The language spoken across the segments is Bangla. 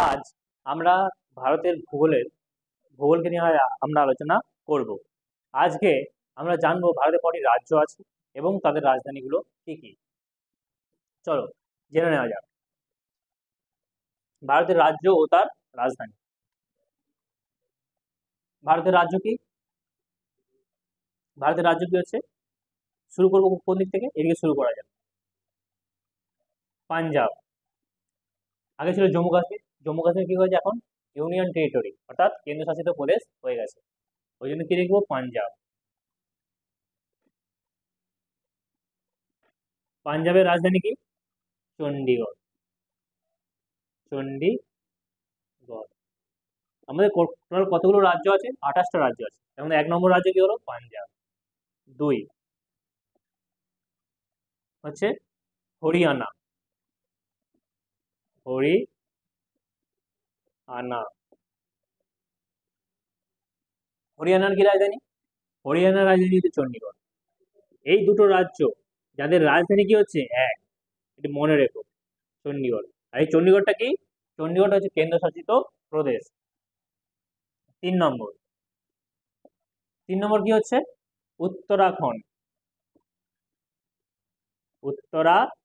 আজ আমরা ভারতের ভূগোলকে নিয়ে আমরা আলোচনা করব। আজকে আমরা জানবো ভারতে কটি রাজ্য আছে এবং তাদের রাজধানীগুলো কি কি। চলো জেনে নেওয়া যাক ভারতের রাজ্য ও তার রাজধানী। ভারতের রাজ্য কি? ভারতের রাজ্য কি হচ্ছে, শুরু করবো কোন দিক থেকে, এদিকে শুরু করা যাক। পাঞ্জাব। আগে ছিল জম্মু কাশ্মীর। জম্মু কাশ্মীর কি হয়েছে এখন? ইউনিয়ন টেরিটরি, অর্থাৎ কেন্দ্রশাসিত প্রদেশ হয়ে গেছে। ওই জন্য কি লিখবো? পাঞ্জাব। পাঞ্জাবের রাজধানী কি? চণ্ডীগড়। চণ্ডীগড়। আমাদের টোটাল কতগুলো রাজ্য আছে? 28টা রাজ্য আছে। তার মধ্যে 1 নম্বর রাজ্য কি হলো? পাঞ্জাব। 2 হচ্ছে হরিয়ানা। হরিয়ানা। হরিয়ানার কি রাজধানী? হরিয়ানার রাজধানী হচ্ছে চণ্ডীগড়। এই দুটো রাজ্য যাদের রাজধানী কি হচ্ছে এক, এটি মনে রেখো, চণ্ডীগড়। আর এই চণ্ডীগড়টা কি? চণ্ডীগড়টা হচ্ছে কেন্দ্রশাসিত প্রদেশ। 3 নম্বর। 3 নম্বর কি হচ্ছে? উত্তরাখণ্ড। উত্তরাখণ্ড।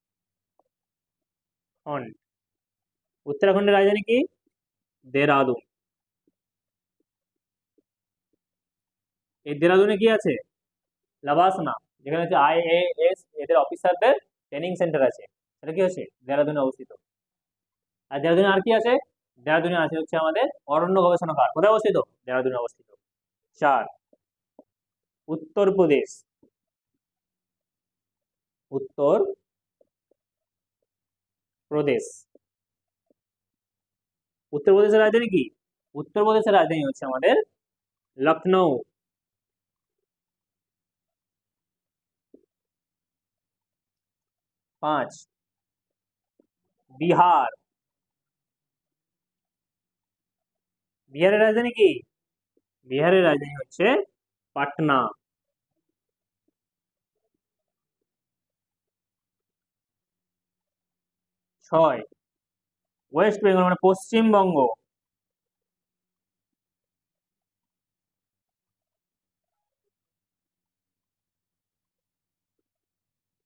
উত্তরাখণ্ডের রাজধানী কি? দেরাদুন। এই দেরাদুনে কি আছে? লাবাসনা, যেখানে হচ্ছে IAS এদের অফিসারদের ট্রেনিং সেন্টার আছে। এটা কি হচ্ছে? দেরাদুনে অবস্থিত। আর দেরাদুনে আর কি আছে? দেরাদুনে আছে হচ্ছে আমাদের অরণ্য গবেষণাগার। কোথায় অবস্থিত? দেরাদুনে অবস্থিত। 4 উত্তরপ্রদেশ। উত্তর প্রদেশ। উত্তরপ্রদেশের রাজধানী কি? উত্তরপ্রদেশের রাজধানী হচ্ছে আমাদের লখনৌ। 5 বিহার। বিহারের রাজধানী কি? বিহারের রাজধানী হচ্ছে পাটনা। 6 ওয়েস্ট বেঙ্গল মানে পশ্চিমবঙ্গ।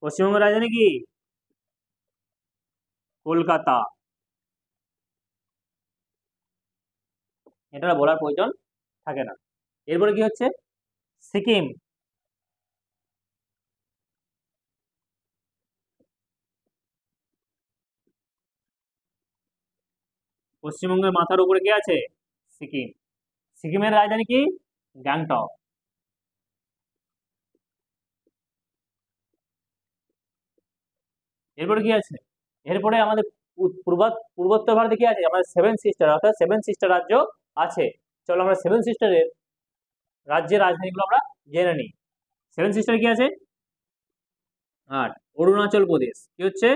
পশ্চিমবঙ্গের রাজধানী কি? কলকাতা। এটা বলার প্রয়োজন থাকে না। এরপরে কি হচ্ছে? সিকিম। পশ্চিমবঙ্গের মাথার উপরে কি আছে? সিকিম। সিকিমের রাজধানী কি? গ্যাংটক। এরপরে কি আছে? এরপরে আমাদের পূর্বোত্তর ভারতে কি আছে? আমাদের 7 সিস্টার, অর্থাৎ 7 সিস্টার রাজ্য আছে। চলো আমরা 7 সিস্টারের রাজ্যের রাজধানীগুলো আমরা জেনে নিই। 7 সিস্টার কি আছে? 8 অরুণাচল প্রদেশ। কি হচ্ছে?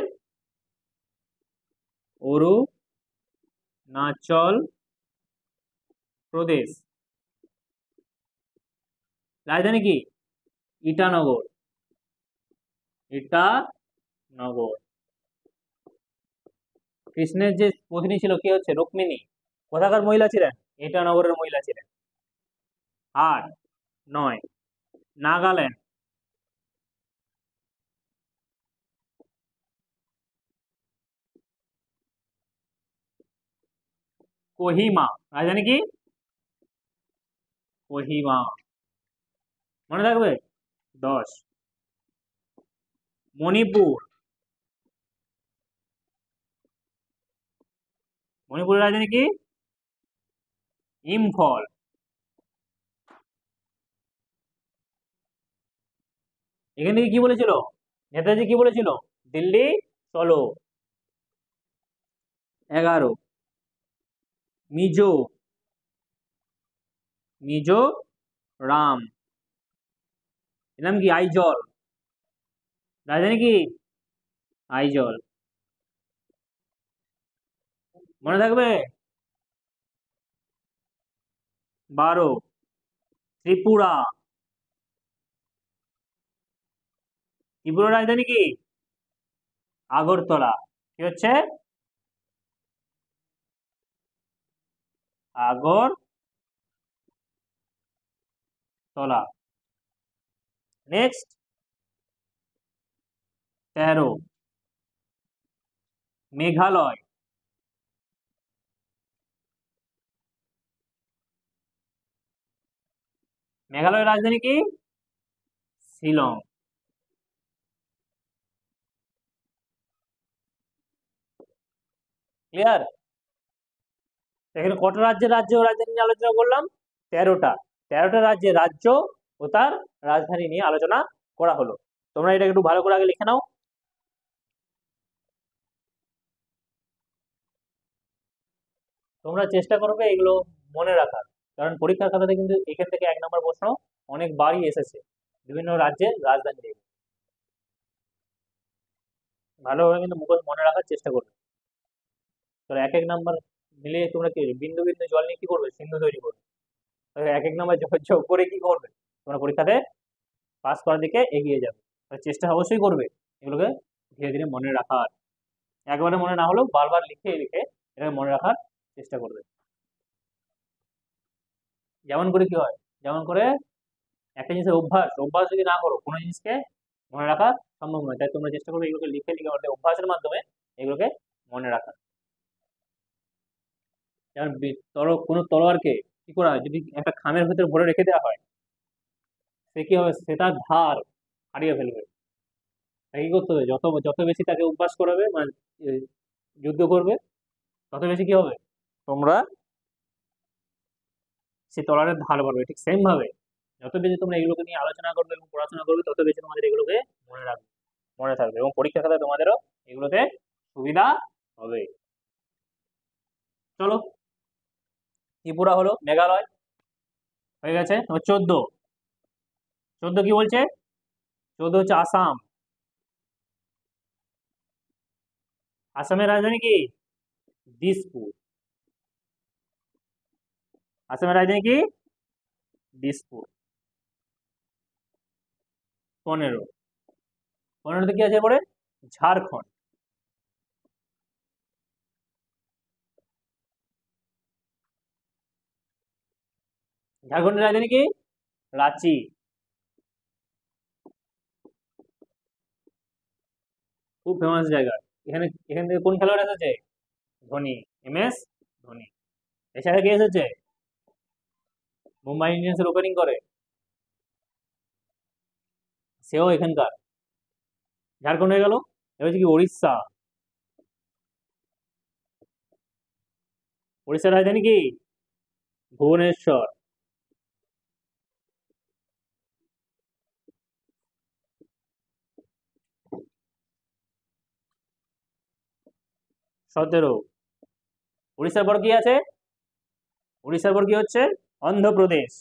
অরুণাচল প্রদেশ। রাজধানী কি? ইটানগর। ইটানগর। কৃষ্ণের যে পত্নী ছিল কি হচ্ছে? রুক্মিণী। কোথাকার মহিলা ছিলেন? ইটানগরের মহিলা ছিলেন। 8 9 নাগাল্যান্ড। কোহিমা। রাজধানী কি? কোহিমা। মনে থাকবে? 10 মণিপুর। মণিপুরের রাজধানী কি? ইম্ফল। এখান থেকে কি বলেছিল নেতাজি? কি বলেছিল? দিল্লি চলো। 11 মিজো। মিজোরাম। এর নাম কি? আইজল। রাজধানী কি? আইজল। মনে থাকবে? 12 ত্রিপুরা। ত্রিপুরার রাজধানী কি? আগরতলা। কি হচ্ছে? আগরতলা। নেক্সট 13 মেঘালয়। মেঘালয়ের রাজধানী কি? শিলং। ক্লিয়ার? এখানে কটা রাজ্যের রাজ্য ও রাজধানী নিয়ে আলোচনা করলাম? 13টা। 13টা রাজ্যের রাজ্য ও তার রাজধানী নিয়ে আলোচনা করা হলো। তোমরা এটা একটু ভালো করে আগে লিখে নাও। তোমরা চেষ্টা করবে এগুলো মনে রাখার, কারণ পরীক্ষার খাতাতে কিন্তু এখান থেকে 1 নম্বর প্রশ্ন অনেকবারই এসেছে বিভিন্ন রাজ্যের রাজধানী নিয়ে। ভালোভাবে কিন্তু মুখস্থ মনে রাখার চেষ্টা করবে। তো 1 1 নাম্বার মিলিয়ে তোমরা কি বিন্দু বিন্দু জল নিয়ে কি করবে? সিন্ধু তৈরি করবে। 1 1 নাম্বার যোগ যোগ করে কি করবে? তোমরা পরীক্ষাতে পাস করার দিকে এগিয়ে যাবে। চেষ্টা অবশ্যই করবে এগুলোকে ধীরে ধীরে মনে রাখার। একবারে মনে না হলেও বারবার লিখে লিখে এটাকে মনে রাখার চেষ্টা করবে। যেমন করে কি হয়, যেমন করে একটা জিনিসের অভ্যাস অভ্যাস যদি না করো কোনো জিনিসকে মনে রাখা সম্ভব নয়। তাই তোমরা চেষ্টা করবে এগুলোকে লিখে লিখে অভ্যাসের মাধ্যমে এগুলোকে মনে রাখা। যেমন কোনো তলোয়ারকে কি করা হয়, যদি একটা খামের ভেতরে ভরে রেখে দেওয়া হয়, সে কি হবে? সে তার ধার হারিয়ে ফেলবে। তাই কি করতে হবে? যত যত বেশি তাকে অভ্যাস করাবে, মানে যুদ্ধ করবে, তত বেশি কি হবে? তোমরা সেই তলোয়ারের ধার বাড়বে। ঠিক সেম ভাবে যত বেশি তোমরা এগুলোকে নিয়ে আলোচনা করবে এবং পড়াশোনা করবে, তত বেশি তোমাদের এগুলোকে মনে রাখবে, মনে থাকবে, এবং পরীক্ষা খাতায় তোমাদেরও এগুলোতে সুবিধা হবে। চলো, ত্রিপুরা হলো, মেঘালয় হয়ে গেছে। 14 14 কি বলছে? 14 হচ্ছে আসাম। আসামের রাজধানী কি? দিসপুর। আসামের রাজধানী কি? দিসপুর। 15 15তে কি আছে পরে? ঝাড়খণ্ড। ঝাড়খণ্ডের রাজধানী কি? রাঁচি। খুব ফেমাস জায়গা। এখানে এখান থেকে কোন খেলোয়াড় এসেছে? ধোনি, MS ধোনি। এছাড়া কে এসেছে? মুম্বাই ইন্ডিয়ান্সের ওপেনিং করে, সেও এখানকার। ঝাড়খণ্ড হয়ে গেল। এবার হচ্ছে কি উড়িষ্যা। উড়িষ্যার রাজধানী কি? ভুবনেশ্বর। সতেরো। উড়িষ্যার পর কি আছে? উড়িষ্যার পর কি হচ্ছে? অন্ধ্রপ্রদেশ।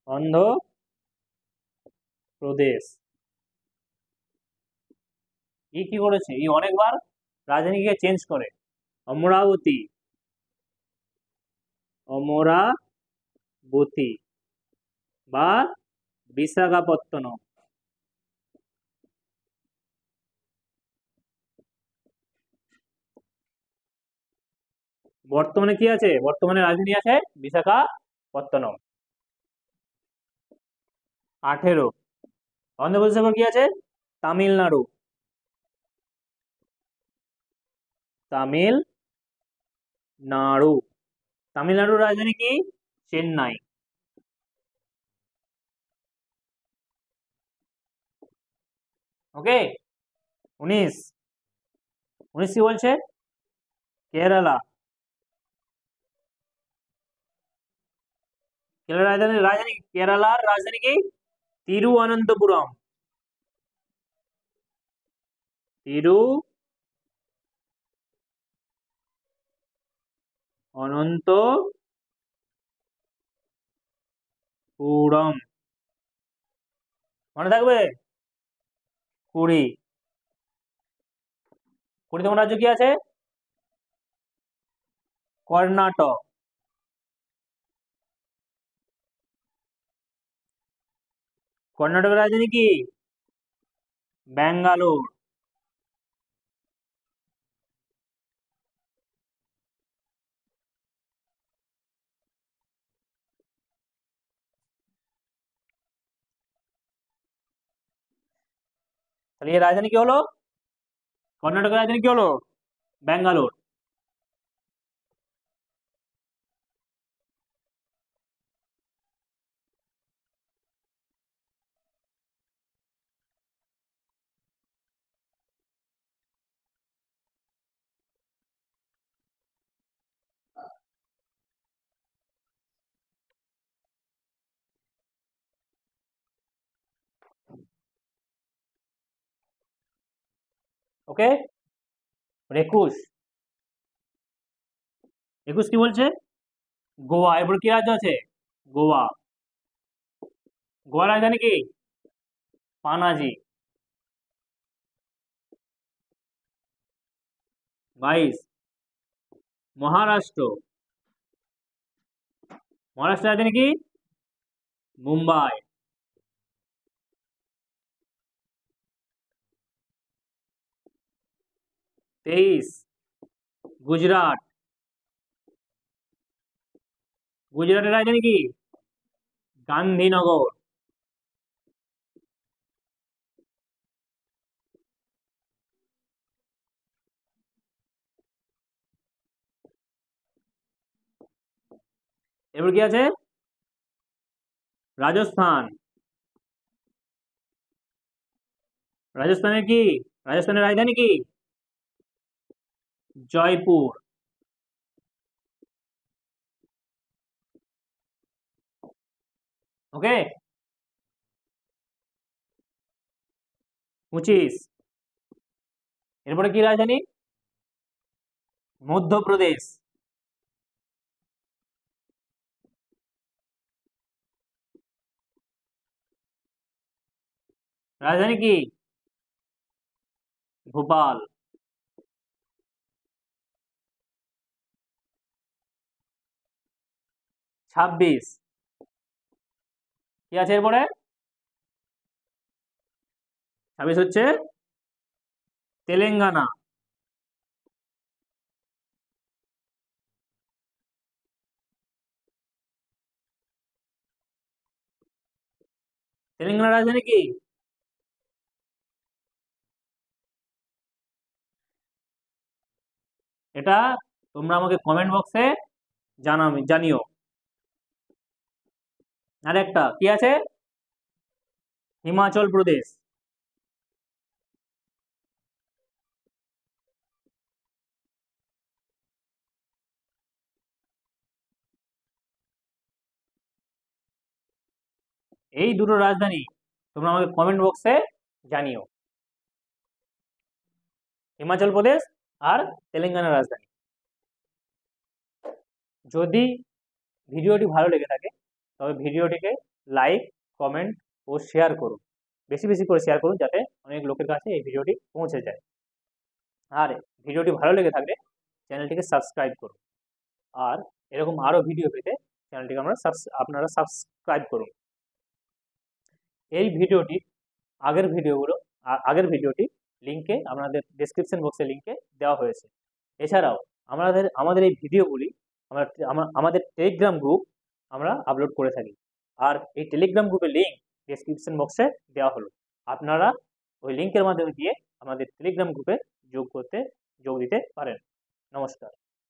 অন্ধ্রপ্রদেশ। কি করেছে? অনেকবার রাজধানীকে চেঞ্জ করে। অমরাবতী। অমরাবতী বা বিশাখাপত্তনম। বর্তমানে কি আছে? বর্তমানে রাজধানী আছে বিশাখাপত্তনম। 18 অন্ধ্রপ্রদেশের পর কি আছে? তামিলনাড়ু। তামিলনাড়ু। তামিলনাড়ুর রাজধানী কি? চেন্নাই। ওকে। 19 19 কি বলছে? কেরালা। কেরালার রাজধানী কি? তিরুঅনন্তপুরম। তিরুঅনন্তপুরম। মনে থাকবে? 20 20তম রাজ্য কি আছে? কর্ণাটক। কর্ণাটকের রাজধানী কি? ব্যাঙ্গালোর। তাহলে এর রাজধানী কি হলো? কর্ণাটকের রাজধানী কি হলো? ব্যাঙ্গালোর। ওকে, 21 21 কি বলছে? গোয়া। এরপর কি রাজ্য আছে? গোয়া। গোয়া রাজধানী কি? পানাজি। 22 মহারাষ্ট্র। মহারাষ্ট্র রাজধানী কি? মুম্বাই। তেইশ গুজরাট। গুজরাটের রাজধানী কি? গান্ধীনগর। এরপর কি আছে? রাজস্থান। রাজস্থানের কি? রাজস্থানের রাজধানী কি? জয়পুর। ওকে, 25 এরপরে কি রাজধানী? মধ্যপ্রদেশ। রাজধানী কি? ভোপাল। 26 কি আছে এরপরে? 26 হচ্ছে তেলেঙ্গানা। তেলেঙ্গানার রাজধানী কি? এটা তোমরা আমাকে কমেন্ট বক্সে জানিও। আর একটা কি আছে? হিমাচল প্রদেশ। এই দুটো রাজধানী তোমরা আমাকে কমেন্ট বক্সে জানিও, হিমাচল প্রদেশ আর তেলেঙ্গানার রাজধানী। যদি ভিডিওটি ভালো লেগে থাকে তবে ভিডিওটিকে লাইক, কমেন্ট ও শেয়ার করুন। বেশি বেশি করে শেয়ার করুন যাতে অনেক লোকের কাছে এই ভিডিওটি পৌঁছে যায়। আর ভিডিওটি ভালো লেগে থাকলে চ্যানেলটিকে সাবস্ক্রাইব করুন। আর এরকম আরও ভিডিও পেতে চ্যানেলটিকে আপনারা সাবস্ক্রাইব করুন। এই ভিডিওটি আগের ভিডিওটি লিঙ্কে আপনাদের ডেসক্রিপশন বক্সে লিঙ্কে দেওয়া হয়েছে। এছাড়াও আমাদের এই ভিডিওগুলি আমাদের টেলিগ্রাম গ্রুপ আমরা আপলোড করে থাকি। আর এই টেলিগ্রাম গ্রুপের লিঙ্ক ডেসক্রিপশন বক্সে দেওয়া হলো। আপনারা ওই লিঙ্কের মাধ্যমে গিয়ে আমাদের টেলিগ্রাম গ্রুপে যোগ দিতে পারেন। নমস্কার।